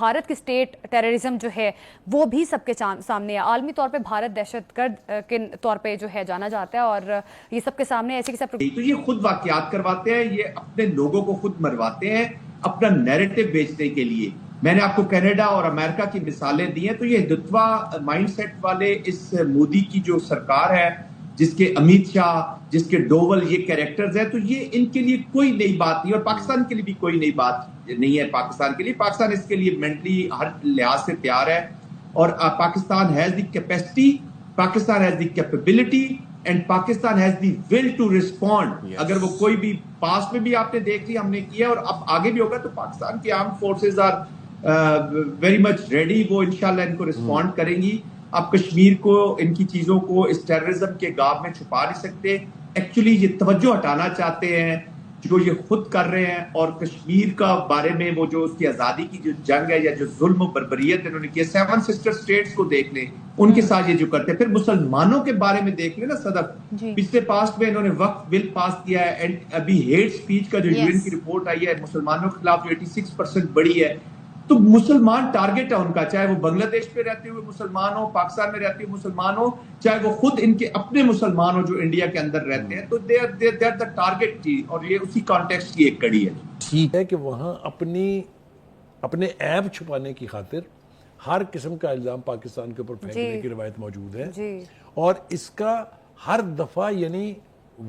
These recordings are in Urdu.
بھارت کی اسٹیٹ ٹیررزم جو ہے وہ بھی سب کے سامنے ہے. عالمی طور پہ بھارت دہشت گرد کے طور پہ جو ہے جانا جاتا ہے اور یہ سب کے سامنے ایسے کے سب. تو یہ خود واقعات کرواتے ہیں, یہ اپنے لوگوں کو خود مرواتے ہیں اپنا نیریٹو بیچنے کے لیے. میں نے آپ کو کینیڈا اور امریکہ کی مثالیں دی ہیں. تو یہ ہندوتوا مائنڈ سیٹ والے اس مودی کی جو سرکار ہے, جس کے امیت شاہ, جس کے ڈوول یہ کیریکٹرز ہیں, تو یہ ان کے لیے کوئی نئی بات نہیں, اور پاکستان کے لیے بھی کوئی نئی بات نہیں ہے. پاکستان کے لیے, پاکستان اس کے لیے مینٹلی ہر لحاظ سے تیار ہے, اور Pakistan has the capacity, Pakistan has the capability, and Pakistan has the will to respond. اگر وہ کوئی بھی پاسٹ میں بھی آپ نے دیکھ لی, ہم نے کیا, اور اب آگے بھی ہوگا, تو پاکستان کی arm forces are very much ready. وہ انشاءاللہ ان کو ریسپونڈ کریں گی. آپ کشمیر کو, ان کی چیزوں کو اس ٹیررزم کے گاب میں چھپا نہیں سکتے. ایکچولی یہ توجہ ہٹانا چاہتے ہیں جو یہ خود کر رہے ہیں, اور کشمیر کا بارے میں وہ جو اس کی آزادی کی جو جنگ ہے, یا جو ظلم و بربریت انہوں نے کیا, 7 سسٹر سٹیٹس کو دیکھ لیں, ان کے ساتھ یہ جو کرتے ہیں. پھر مسلمانوں کے بارے میں دیکھ لیں نا صدف, پچھلے پاسٹ میں انہوں نے وقف بل پاس کیا ہے, اینڈ ابھی ہیٹ سپیچ کا جو UN کی رپورٹ آئی ہے مسلمانوں کے خلاف جو 86% بڑی ہے. تو مسلمان ٹارگٹ ہے ان کا, چاہے وہ بنگلہ دیش پہ رہتے ہوئے مسلمان ہو, پاکستان میں رہتے ہوئے مسلمان ہو, چاہے وہ خود ان کے اپنے مسلمان ہو جو انڈیا کے اندر رہتے ہیں. تو دے آر دا ٹارگٹ تھی, اور یہ اسی کانٹیکسٹ کی ایک کڑی ہے. ٹھیک ہے کہ وہاں اپنے عیب چھپانے کی خاطر ہر قسم کا الزام پاکستان کے اوپر پھینکنے کی روایت موجود ہے, اور اس کا ہر دفعہ یعنی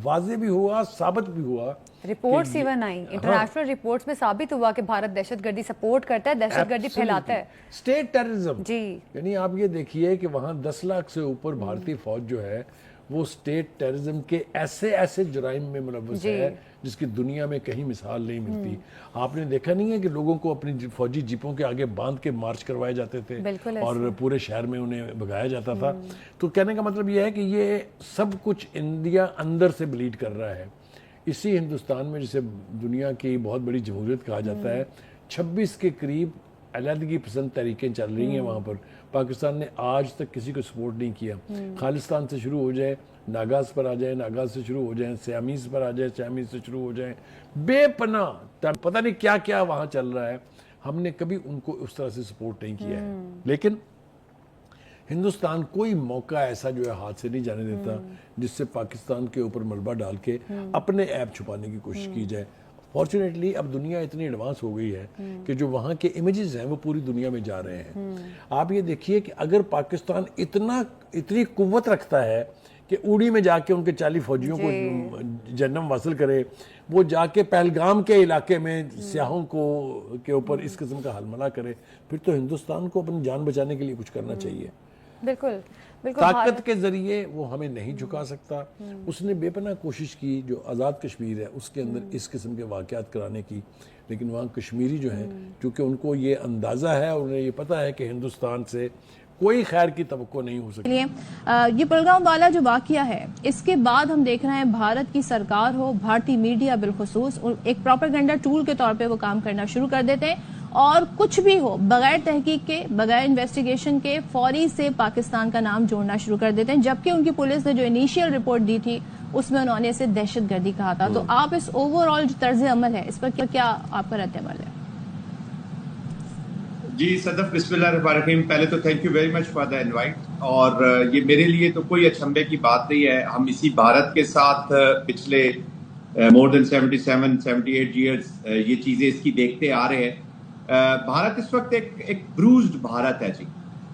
واضح بھی ہوا, ثابت بھی ہوا. رپورٹس ایون آئیں, انٹرنیشنل رپورٹس میں ثابت ہوا کہ بھارت دہشت گردی سپورٹ کرتا ہے, دہشت گردی پھیلاتا ہے. اسٹیٹ ٹیررزم, یعنی آپ یہ دیکھیے کہ وہاں 10 لاکھ سے اوپر بھارتی فوج جو ہے وہ اسٹیٹ ٹیررزم کے ایسے جرائم میں ملوث ہے جس کی دنیا میں کہیں مثال نہیں ملتی. آپ نے دیکھا نہیں ہے کہ لوگوں کو اپنی فوجی جیپوں کے آگے باندھ کے مارچ کروائے جاتے تھے اور پورے شہر میں انہیں بھگایا جاتا تھا. تو کہنے کا مطلب یہ ہے کہ یہ سب کچھ انڈیا اندر سے بلیڈ کر رہا ہے. اسی ہندوستان میں جسے دنیا کی بہت بڑی جمہوریت کہا جاتا ہے, 26 کے قریب علیحدگی پسند تحریکیں چل رہی ہیں وہاں پر. پاکستان نے آج تک کسی کو سپورٹ نہیں کیا. خالصتان سے شروع ہو جائے, ناگاز پر آ جائے, ناگاز سے شروع ہو جائیں, سیامیز پر آ جائے, سیامیز سے شروع ہو جائیں, بے پناہ پتہ نہیں کیا کیا وہاں چل رہا ہے. ہم نے کبھی ان کو اس طرح سے سپورٹ نہیں کیا ہے, لیکن ہندوستان کوئی موقع ایسا جو ہے ہاتھ سے نہیں جانے دیتا جس سے پاکستان کے اوپر ملبہ ڈال کے اپنے عیب چھپانے کی کوشش کی جائے. فارچونیٹلی اب دنیا اتنی ایڈوانس ہو گئی ہے کہ جو وہاں کے امیجز ہیں وہ پوری دنیا میں جا رہے ہیں. آپ یہ دیکھیے کہ اگر پاکستان اتنی قوت رکھتا ہے کہ اوڑی میں جا کے ان کے 40 فوجیوں کو جنم حاصل کرے, وہ جا کے پہلگام کے علاقے میں سیاحوں کے اوپر اس قسم کا حلملہ کرے, پھر تو ہندوستان کو اپنی جان بچانے کے لیے کچھ کرنا چاہیے. بالکل طاقت کے ذریعے وہ ہمیں نہیں جھکا سکتا. اس نے بے پناہ کوشش کی جو آزاد کشمیر ہے اس کے اندر اس قسم کے واقعات کرانے کی, لیکن وہاں کشمیری جو ہیں چونکہ ان کو یہ اندازہ ہے, انہیں یہ پتہ ہے کہ ہندوستان سے کوئی خیر کی توقع نہیں ہو سکتی. یہ پہلگام والا جو واقعہ ہے, اس کے بعد ہم دیکھ رہے ہیں بھارت کی سرکار ہو, بھارتی میڈیا بالخصوص ایک پروپیگنڈا ٹول کے طور پہ وہ کام کرنا شروع کر دیتے ہیں, اور کچھ بھی ہو بغیر تحقیق کے, بغیر انویسٹیگیشن کے فوری سے پاکستان کا نام جوڑنا شروع کر دیتے ہیں, جبکہ ان کی پولیس نے جو انیشیل رپورٹ دی تھی اس میں انہوں نے اسے دہشت گردی کہا تھا. تو آپ اس اوور آل جو طرز عمل ہے اس پر کیا آپ کا رد عمل ہے؟ جی صدف, بسم اللہ الرحمن الرحیم. پہلے تو thank you very much for the invite, اور یہ میرے لیے تو کوئی اچنبے کی بات نہیں ہے. ہم اسی بھارت کے ساتھ پچھلے مور دین 78 ایئرز یہ چیزیں اس کی دیکھتے آ رہے ہیں. بھارت اس وقت ایک بروزڈ بھارت ہے جی,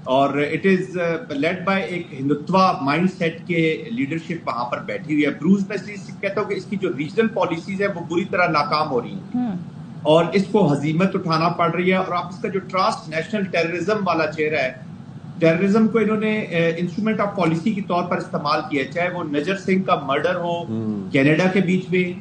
اور اٹ از لیڈ بائی ایک ہندوتوا مائنڈ سیٹ کے لیڈرشپ وہاں پر بیٹھی ہوئی ہے. بروز میں اس لیے کہتا ہوں کہ اس کی جو ریجنل پالیسیز ہیں وہ بری طرح ناکام ہو رہی ہیں, اور اس کو ہزیمت اٹھانا پڑ رہی ہے. اور آپ اس کا جو ٹرانس نیشنل ٹیررزم والا چہرہ ہے, ٹیررزم کو انہوں نے انسٹرومنٹ آف پالیسی کے طور پر استعمال کیا ہے. چاہے وہ نجر سنگھ کا مرڈر ہو کینیڈا کے بیچ میں,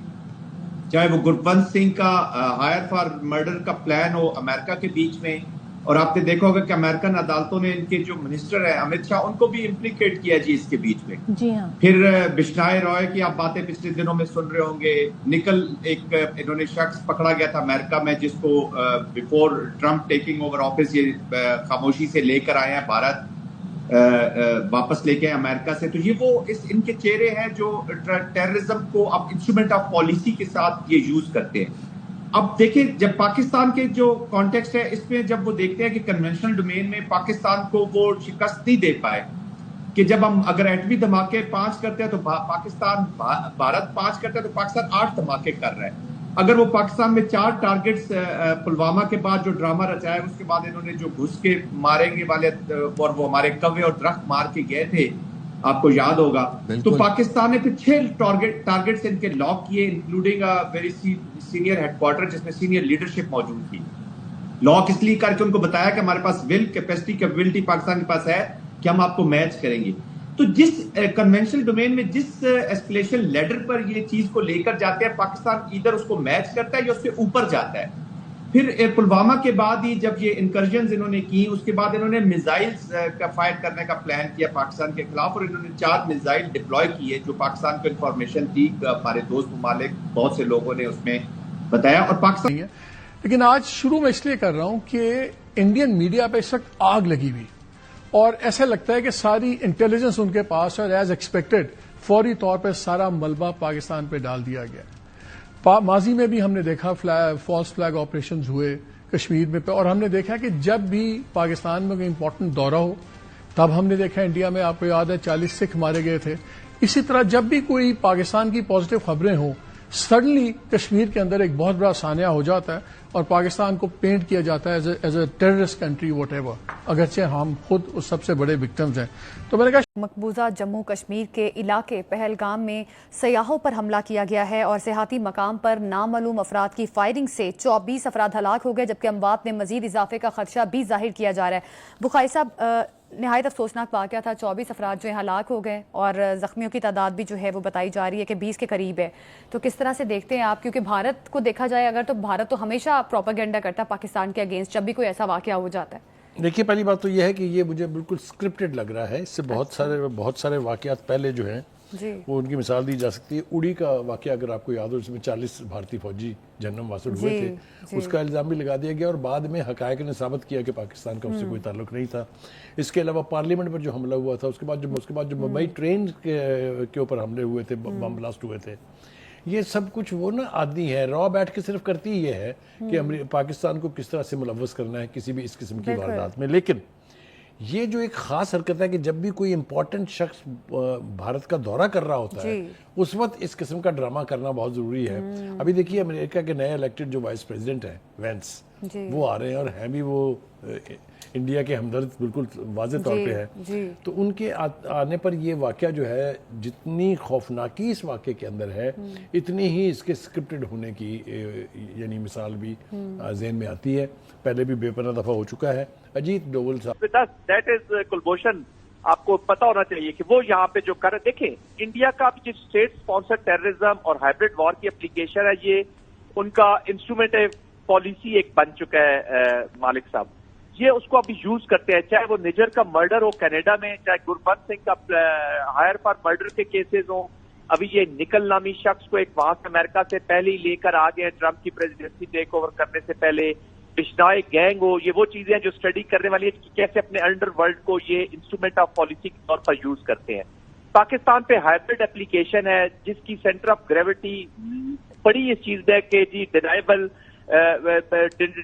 چاہے وہ گربنت سنگھ کا ہائر فار مرڈر کا پلان ہو امریکہ کے بیچ میں. اور آپ نے دیکھا ہوگا کہ امریکن عدالتوں نے ان کے جو منسٹر ہیں امت شاہ, ان کو بھی امپلیکیٹ کیا جی اس کے بیچ میں. پھر بشنائے رائے کی آپ باتیں پچھلے دنوں میں سن رہے ہوں گے. ایک انہوں نے شخص پکڑا گیا تھا امریکہ میں جس کو before Trump taking over office یہ خاموشی سے لے کر آئے ہیں بھارت, واپس لے کے امریکہ سے. تو یہ وہ ان کے چہرے ہیں جو ٹیررزم کو اب انسٹرومنٹ آف پالیسی کے ساتھ یہ یوز کرتے ہیں. اب دیکھیں جب پاکستان کے جو کانٹیکسٹ ہے اس میں جب وہ دیکھتے ہیں کہ کنونشنل ڈومین میں پاکستان کو وہ شکست نہیں دے پائے کہ جب ہم اگر ایٹمی دھماکے 5 کرتے ہیں تو پاکستان بھارت 5 کرتا ہے تو پاکستان 8 دھماکے کر رہا ہے. اگر وہ پاکستان میں 4 ٹارگٹس پلوامہ کے بعد جو ڈرامہ رچایا اس کے بعد انہوں نے جو گھس کے ماریں گے والے اور وہ ہمارے کوے اور درخت مار کے گئے تھے آپ کو یاد ہوگا, تو پاکستان نے پھر 6 ٹارگٹس ان کے لاک کیے including very senior headquarter جس میں سینئر لیڈرشپ موجود تھی. لاک اس لیے کر کے ان کو بتایا کہ ہمارے پاس ول کیپیسٹی کیپیبلٹی پاکستان کے پاس ہے کہ ہم آپ کو میچ کریں گے. تو جس کنونشنل ڈومین میں جس ایسکلیشن لیڈر پر یہ چیز کو لے کر جاتے ہیں پاکستان ادھر اس کو میچ کرتا ہے یا اس سے اوپر جاتا ہے. پھر پلوامہ کے بعد ہی جب یہ انکرجنز انہوں نے کی اس کے بعد انہوں نے میزائلز کا فائر کرنے کا پلان کیا پاکستان کے خلاف اور انہوں نے 4 میزائل ڈپلوائے کیے جو پاکستان کو انفارمیشن تھی ہمارے دوست ممالک بہت سے لوگوں نے اس میں بتایا اور پاکستان. لیکن آج شروع میں اس لیے کر رہا ہوں کہ انڈین میڈیا پہ اس وقت آگ لگی ہوئی اور ایسا لگتا ہے کہ ساری انٹیلیجنس ان کے پاس اور ایز ایکسپیکٹڈ فوری طور پہ سارا ملبہ پاکستان پہ ڈال دیا گیا. ماضی میں بھی ہم نے دیکھا فالس فلیگ آپریشنز ہوئے کشمیر میں اور ہم نے دیکھا کہ جب بھی پاکستان میں کوئی امپورٹنٹ دورہ ہو تب ہم نے دیکھا انڈیا میں آپ کو یاد ہے 40 سکھ مارے گئے تھے. اسی طرح جب بھی کوئی پاکستان کی پازیٹو خبریں ہوں سڈنلی کشمیر کے اندر ایک بہت بڑا سانحہ ہو جاتا ہے اور پاکستان کو پینٹ کیا جاتا ہے as a terrorist country what ever, اگرچہ ہم خود اس سب سے بڑے وکٹمز ہیں. تو میں نے کہا مقبوضہ جموں کشمیر کے علاقے پہلگام میں سیاحوں پر حملہ کیا گیا ہے اور سیاحتی مقام پر نامعلوم افراد کی فائرنگ سے 24 افراد ہلاک ہو گئے جبکہ اموات میں مزید اضافے کا خدشہ بھی ظاہر کیا جا رہا ہے. بخاری صاحب نہایت افسوسناک واقعہ تھا, 24 افراد جو ہیں ہلاک ہو گئے اور زخمیوں کی تعداد بھی جو ہے وہ بتائی جا رہی ہے کہ 20 کے قریب ہے. تو کس طرح سے دیکھتے ہیں آپ, کیونکہ بھارت کو دیکھا جائے اگر تو بھارت تو ہمیشہ پروپیگنڈا کرتا ہے پاکستان کے اگینسٹ جب بھی کوئی ایسا واقعہ ہو جاتا ہے. دیکھیے پہلی بات تو یہ ہے کہ یہ مجھے بالکل اسکرپٹڈ لگ رہا ہے. اس سے بہت سارے واقعات پہلے جو ہیں وہ ان کی مثال دی جا سکتی ہے. اڑی کا واقعہ اگر آپ کو یاد ہو, اس میں 40 بھارتی فوجی جہنم واسط ہوئے تھے, اس کا الزام بھی لگا دیا گیا اور بعد میں حقائق نے ثابت کیا کہ پاکستان کا اس سے کوئی تعلق نہیں تھا. اس کے علاوہ پارلیمنٹ پر جو حملہ ہوا تھا اس کے بعد جو ممبئی ٹرین کے اوپر حملے ہوئے تھے, بم بلاسٹ ہوئے تھے, یہ سب کچھ وہ نا عادی ہے. را بیٹھ کے صرف کرتی یہ ہے کہ پاکستان کو کس طرح سے ملوث کرنا ہے کسی بھی اس قسم کی واردات میں. لیکن یہ جو ایک خاص حرکت ہے کہ جب بھی کوئی امپورٹنٹ شخص بھارت کا دورہ کر رہا ہوتا ہے اس وقت اس قسم کا ڈرامہ کرنا بہت ضروری ہے. ابھی دیکھیے امریکہ کے نئے الیکٹڈ جو وائس پریزیڈنٹ ہیں وینس, وہ آ رہے ہیں اور ہیں بھی وہ انڈیا کے ہمدرد بالکل واضح طور پہ ہے. تو ان کے آنے پر یہ واقعہ جو ہے جتنی خوفناکی اس واقعے کے اندر ہے اتنی ہی اس کے سکرپٹڈ ہونے کی یعنی مثال بھی ذہن میں آتی ہے. پہلے بھی بے پناہ دفعہ ہو چکا ہے. اجیت ڈوول صاحب, دیٹ از کلبھوشن, آپ کو پتا ہونا چاہیے کہ وہ یہاں پہ جو کر دیکھیں انڈیا کا جو اسٹیٹ اسپانسر ٹیررزم اور ہائبرڈ وار کی اپلیکیشن ہے یہ ان کا انسٹرومنٹ پالیسی ایک بن چکا ہے مالک صاحب. یہ اس کو ابھی یوز کرتے ہیں, چاہے وہ نجر کا مرڈر ہو کینیڈا میں, چاہے گربت سنگھ کا ہائر فار مرڈر کے کیسز ہوں. ابھی یہ نکل نامی شخص کو ایک وہاں سے امریکہ سے پہلے ہی لے کر آ گئے ٹرمپ کی پریزیڈنسی ٹیک اوور کرنے سے پہلے. بشنائے گینگ ہو, یہ وہ چیزیں ہیں جو اسٹڈی کرنے والی ہے کہ کیسے اپنے انڈر ورلڈ کو یہ انسٹرومنٹ آف پالیسی کے طور پر یوز کرتے ہیں. پاکستان پہ ہائبرڈ اپلیکیشن ہے جس کی سینٹر آف گریوٹی بڑی اس چیز ہے کہ جی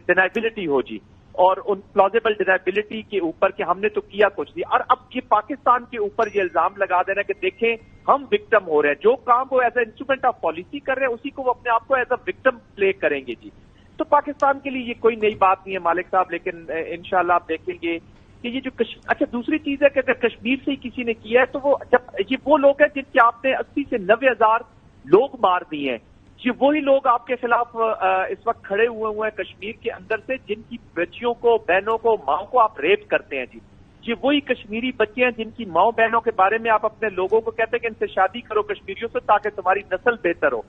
ڈینائبلٹی ہو جی, اور ان پلازیبل ڈینائبلٹی کے اوپر کہ ہم نے تو کیا کچھ نہیں. اور اب یہ پاکستان کے اوپر یہ الزام لگا دینا کہ دیکھیں ہم وکٹم ہو رہے ہیں, جو کام وہ as a instrument of policy کر رہے ہیں اسی کو وہ اپنے آپ کو ایز اے وکٹم پلے کریں گے جی. تو پاکستان کے لیے یہ کوئی نئی بات نہیں ہے مالک صاحب, لیکن انشاءاللہ آپ دیکھیں گے کہ یہ جو اچھا دوسری چیز ہے کہ اگر کشمیر سے ہی کسی نے کیا ہے تو وہ جب یہ وہ لوگ ہیں جن کے آپ نے 80 سے 90 ہزار لوگ مار دیے ہیں, یہ وہی لوگ آپ کے خلاف اس وقت کھڑے ہوئے ہیں کشمیر کے اندر سے جن کی بچیوں کو, بہنوں کو, ماؤں کو آپ ریپ کرتے ہیں جی. یہ وہی کشمیری بچے ہیں جن کی ماؤں بہنوں کے بارے میں آپ اپنے لوگوں کو کہتے ہیں کہ ان سے شادی کرو کشمیریوں سے تاکہ تمہاری نسل بہتر ہو.